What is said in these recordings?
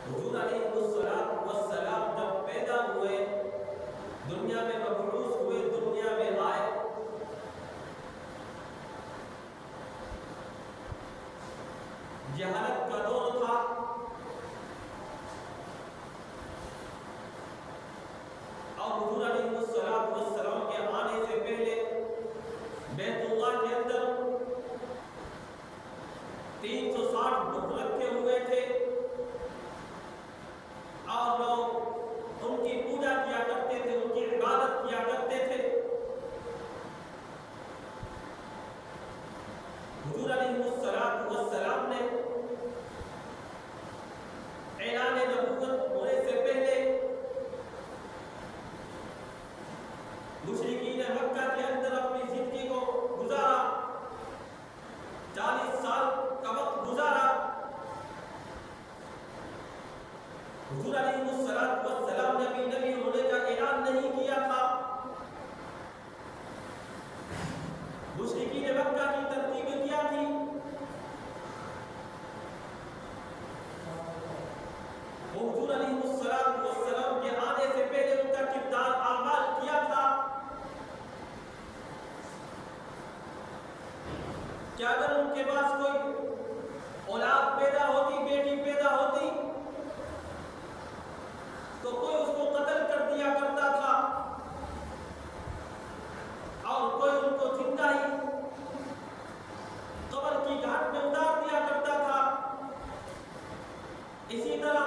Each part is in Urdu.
حضور علیہ الصلوۃ والسلام جب پیدا ہوئے، دنیا میں مبعوث ہوئے، دنیا میں آئے، جہالت کا دور تھا، اور حضور علیہ الصلوۃ والسلام کے آنے سے پہلے بیت اللہ کے اندر 360 بت رکھے ہوئے تھے اور لوگ ان کی پوجا کیا کرتے تھے، ان کی عبادت کیا کرتے تھے۔ حضور علیہ الصلوۃ والسلام نے اعلان نبوت ہونے سے پہلے مشرکین مکہ کے اندر اپنی زندگی کو گزارا، 40 سال کا وقت گزارا۔ حضور علیہ الصلوۃ والسلام نے بھی نبی ہونے کا اعلان نہیں کیا تھا۔ مشرکین مکہ کی ترتیبیں کیا تھی؟ وہ حضور علیہ الصلوۃ والسلام کے آنے سے پہلے ان کا کردار اعمال کیا تھا کہ اگر ان کے پاس کوئی اولاد پیدا ہوتی، بیٹی پیدا ہوتی، تو کوئی اس کو قتل کر دیا کرتا تھا اور کوئی ان کو زندہ ہی قبر کی گھاٹ میں اتار دیا کرتا تھا۔ اسی طرح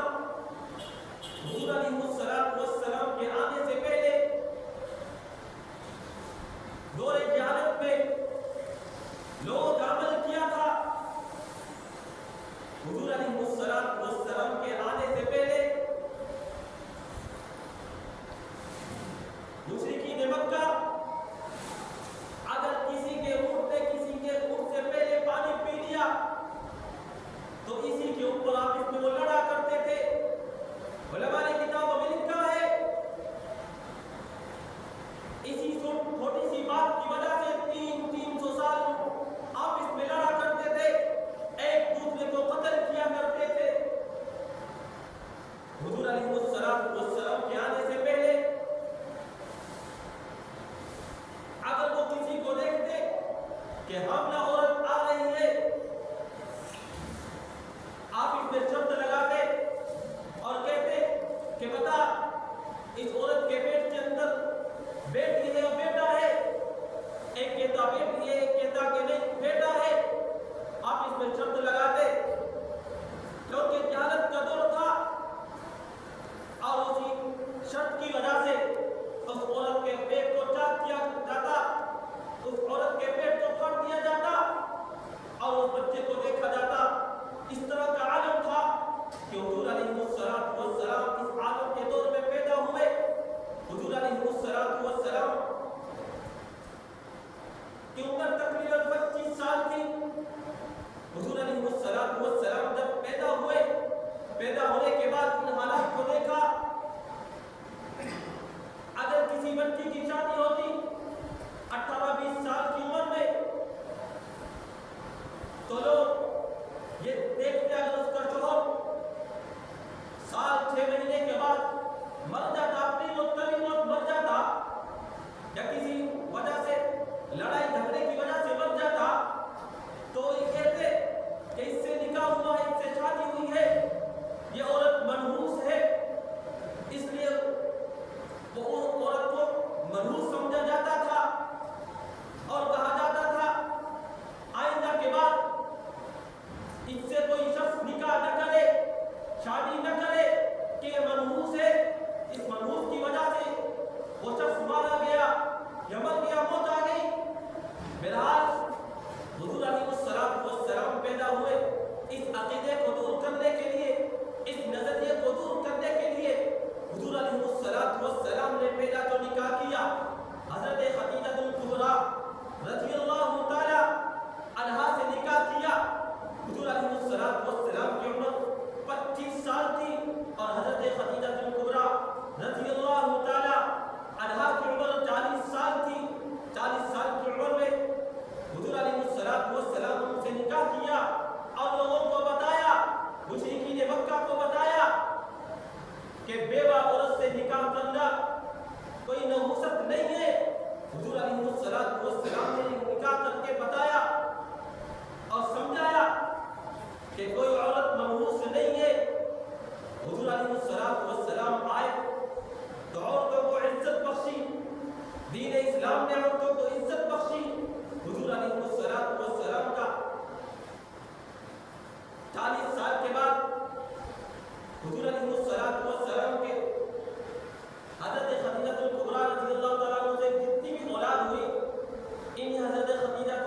حضور علیہ الصلوۃ والسلام کے آنے سے پہلے دور جہالت میں لوگ عمل کیا تھا۔ حضور علیہ الصلوۃ والسلام کے آنے سے پہلے مشرکین مکہ اگر کسی کے اونٹ سے پہلے پانی پی لیا تو اسی کے اوپر آپس میں وہ لڑا کرتے تھے۔ علماء نے کتابوں میں لکھا ہے اسی چھوٹی سی بات کی وجہ سے 300 سال آپس میں لڑا کرتے تھے، ایک دوسرے کو قتل کیا کرتے تھے۔ حضور علیہ الصلوۃ والسلام کے آنے سے پہلے اگر وہ کسی کو دیکھتے کہ حاملہ عورت آ رہی ہے، آپ اس میں شرط لگاتے اور کہتے کہ بتا اس عورت کے پیٹ کے اندر بیٹی ہے اور بیٹا ہے، ایک کہتا بیٹی ہے، ایک کہتا کہ نہیں بیٹا ہے، آپ اس میں شرط لگاتے، کیونکہ جہالت کا دور تھا اور اسی شرط کی وجہ سے اس عورت کے پیٹ کو چاک کیا جاتا، اس عورت کے پیٹ کو پھاڑ دیا جاتا اور اس بچے کو دیکھا جاتا۔ اس طرح کا عالم تھا کہ حضور علیہ الصلوۃ والسلام اس عالم کے دور میں پیدا ہوئے۔ حضور علیہ الصلوۃ والسلام کی عمر تقریباً 25 سال تھی۔ حضور علیہ الصلوۃ والسلام جب پیدا ہوئے، پیدا ہونے کے بعد ان حالات کو دیکھا۔ اگر کسی بچی کی شادی ہوتی 18-20 سال کی عمر میں تو لوگ یہ دیکھتے اگر اس کا شوہر سال 6 مہینے کے بعد مر جاتا، اپنی موت مر جاتا یا کسی وجہ سے لڑائی جھگڑے کی وجہ سے مر جاتا، تو یہ کہتے کہ اس سے نکاح ہوا ہے، اس سے شادی ہوئی ہے، یہ عورت منحوس ہے، اس لیے وہ عورت کو منحوس سمجھا جاتا تھا اور کہا جاتا تھا آئندہ کے بعد اس سے کوئی شخص نکاح حضور علیہ الصلوۃ والسلام کے حضرت خدیجہ الکبریٰ رضی اللہ تعالیٰ عنہ سے جتنی بھی اولاد ہوئی، ان حضرت خدیجہ